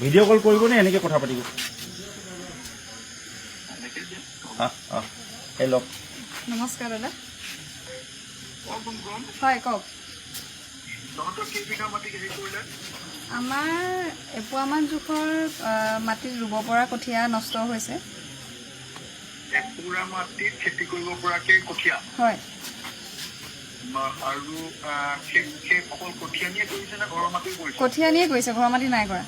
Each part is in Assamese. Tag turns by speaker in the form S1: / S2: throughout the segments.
S1: ভিডিঅ' কল কৰিব নে এনেকৈ কথা পাতিব? হেল্ল',
S2: নমস্কাৰ দাদা। হয় কওক। আমাৰ এপোৱামান জোখৰ মাটিত ৰুব পৰা কঠীয়া নষ্ট হৈছে।
S3: এপোৰা মাটিত খেতি কৰিব পৰাকে কঠীয়া?
S2: হয়।
S3: আৰু সেই অকল কঠীয়া নিয়ে কৰিছে নে ঘৰৰ মাটি কৰিছে?
S2: কঠীয়া নিয়ে কৰিছে, ঘৰৰ মাটি নাই কৰা।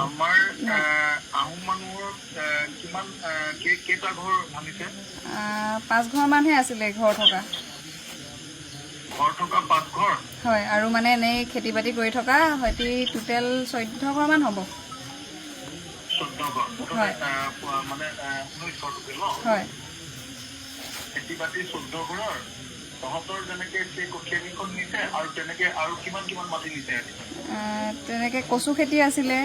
S3: আমাৰ আহোম মানুহৰ কিমান কেইটা ঘৰ ভাঙিছে?
S2: 5 ঘৰমানহে আছিলে ঘৰ থকা।
S3: ঘৰ থকা 5 ঘৰ?
S2: হয়, আৰু মানে এনেই খেতি বাতি কৰি থকা হয়তো টোটেল 14 ঘৰমান হ'ব।
S3: 14 ঘৰ?
S2: হয়।
S3: মানে 19 ঘৰ টোটেল ন?
S2: হয়।
S3: খেতি বাতি 14 ঘৰৰ, তহঁতৰ যেনেকে সেই কঠীয়া কেইখন নিছে আৰু তেনেকে আৰু কিমান মাটি নিছে?
S2: তেনেকৈ কচু খেতি আছিলে,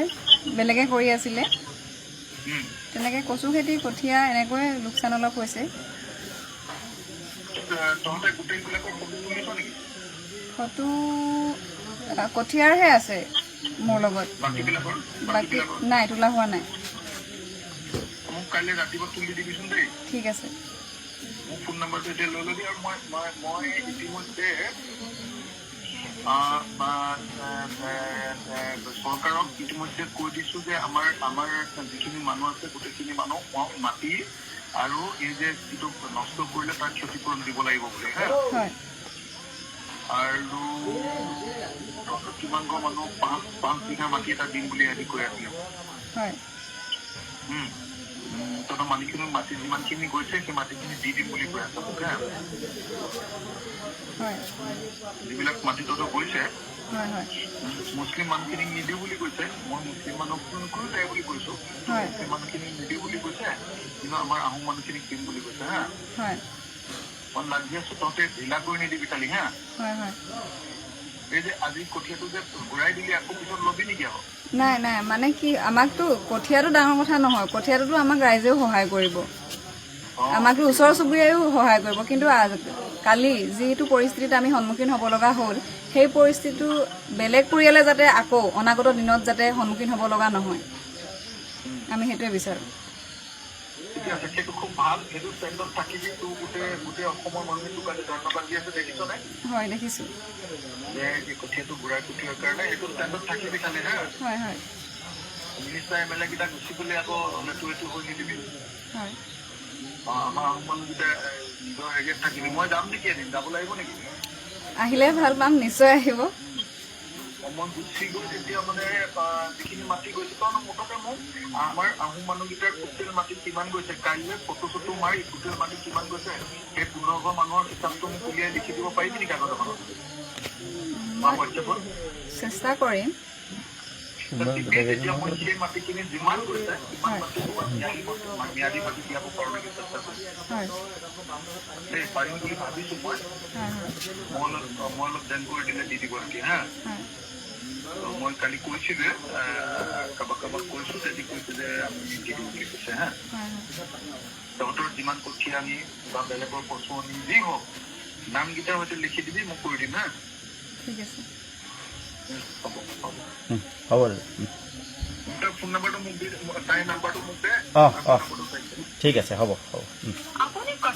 S2: বেলেগে কৰি আছিলে। তেনেকৈ কচু খেতি কঠীয়া এনেকৈ লোকচান অলপ হৈছে।
S3: তহঁতে গোটেইবিলাকৰ ফটো তুলিছ নেকি?
S2: ফটো কঠীয়াৰহে আছে মোৰ লগত, বাকী নাই, তোলা হোৱা নাই।
S3: মোক কাইলৈ ৰাতিপুৱা তুলি দিবিচোন দেই।
S2: ঠিক আছে।
S3: মোৰ ফোন নম্বৰটো এতিয়া লৈ ল'বি। আৰু মই ইতিমধ্যে চৰকাৰক ইতিমধ্যে কৈ দিছোঁ যে আমাৰ যিখিনি মানুহ আছে গোটেইখিনি মানুহ মাটি আৰু এই যে যিটো নষ্ট কৰিলে তাৰ ক্ষতিপূৰণ দিব লাগিব বুলি।
S2: হয়।
S3: আৰু কিমান ঘৰ মানুহ 5 বিঘা মাটি এটা দিম বুলি হেৰি কৈ আছিলে।
S2: হয়।
S3: তহঁতৰ মানুহখিনি মাটি যিমানখিনি গৈছে সেই মাটিখিনি দি দিম বুলি কৈ আছে মোক।
S2: হয়।
S3: যিবিলাক মাটি তহঁতৰ গৈছে
S2: হয় হয়
S3: মুছলিম মানুহখিনিক নিদিওঁ বুলি কৈছে। মই মুছলিম মানুহকো যায় বুলি কৈছোঁ। মুছলিম মানুহখিনিক নিদিওঁ বুলি কৈছে, কিন্তু আমাৰ আহোম মানুহখিনিক দিম বুলি কৈছে।
S2: হয়।
S3: মই লাগি আছোঁ, তহঁতে ঢিলা কৰি নিদিবি কালি।
S2: হয় হয়।
S3: এই যে আজি কঠীয়াটো যে ঘূৰাই দিলি, আকৌ পিছত ল'বি নেকি আকৌ?
S2: নাই নাই, মানে কি আমাকতো কঠীয়াটো ডাঙৰ কথা নহয়, কঠীয়াটোতো আমাক ৰাইজেও সহায় কৰিব, আমাকতো ওচৰ চুবুৰীয়াইও সহায় কৰিব। কিন্তু কালি যিটো পৰিস্থিতিত আমি সন্মুখীন হ'ব লগা হ'ল, সেই পৰিস্থিতিটো বেলেগ পৰিয়ালে যাতে আকৌ অনাগত দিনত যাতে সন্মুখীন হ'ব লগা নহয়, আমি সেইটোৱে বিচাৰোঁ।
S3: ঠিকে আছে, সেইটো খুব ভাল। সেইটো ষ্টেণ্ডত থাকিবি। তোৰ গোটেই অসমৰ মানুহে তোক আজি ধন্যবাদ দি আছে, দেখিছ নাই?
S2: হয়, দেখিছোঁ।
S3: যে এই কঠীয়াটো ঘূৰাই পঠিওৱাৰ কাৰণে সেইটো ষ্টেণ্ডত থাকিবি খালি।
S2: হয় হয়।
S3: মিনিষ্টাৰ MLA কেইটা গুচি গ'লে আকৌ হ'লেতো এইটো হৈ নিদিবি।
S2: হয়।
S3: আমাৰ আহোম মানুহকেইটা নিজৰ হেৰিয়াত থাকিবি। মই যাম নেকি এদিন? যাব লাগিব নেকি?
S2: আহিলে ভাল পাম, নিশ্চয় আহিব।
S3: মই গুচি গৈ তেতিয়া মানে যিখিনি মাটি গৈছে, কাৰণ মুঠতে মোক আমাৰ আহোম মানুহকেইটাৰ টোটেল মাটি কিমান গৈছে কাইলৈ ফটো মাৰি টোটেল মাটি কিমান গৈছে সেই 15 ঘৰ মানুহৰ হিচাপটো মোক উলিয়াই লিখি দিব পাৰিবি নেকি কাগজ এখনত?
S2: চেষ্টা কৰিম।
S3: তেতিয়া মই সেই মাটিখিনি যিমান গৈছে সিমান মাটি ম্যাদী মাটি দিয়াব পাৰোঁ নেকি চেষ্টা কৰিম। পাৰিম বুলি ভাবিছোঁ। মই অলপ দেন কৰি দিলে দি দিব নেকি? মই কালি কৈছিলোঁ, কাৰোবাক কৈছোঁ, তেজি কৈছে যে আমি দি দিম বুলি কৈছে। তহঁতৰ যিমান কঠীয়া আনি বা বেলেগৰ কচু আনি যি হওক নামকেইটা হয়তো লিখি দিবি, মই কৰি দিম।
S2: ঠিক আছে।
S3: হ'ব।
S1: ফোন নম্বৰটো মোক দি, তাইৰ নাম্বাৰটো মোক দে। ঠিক আছে, হ'ব।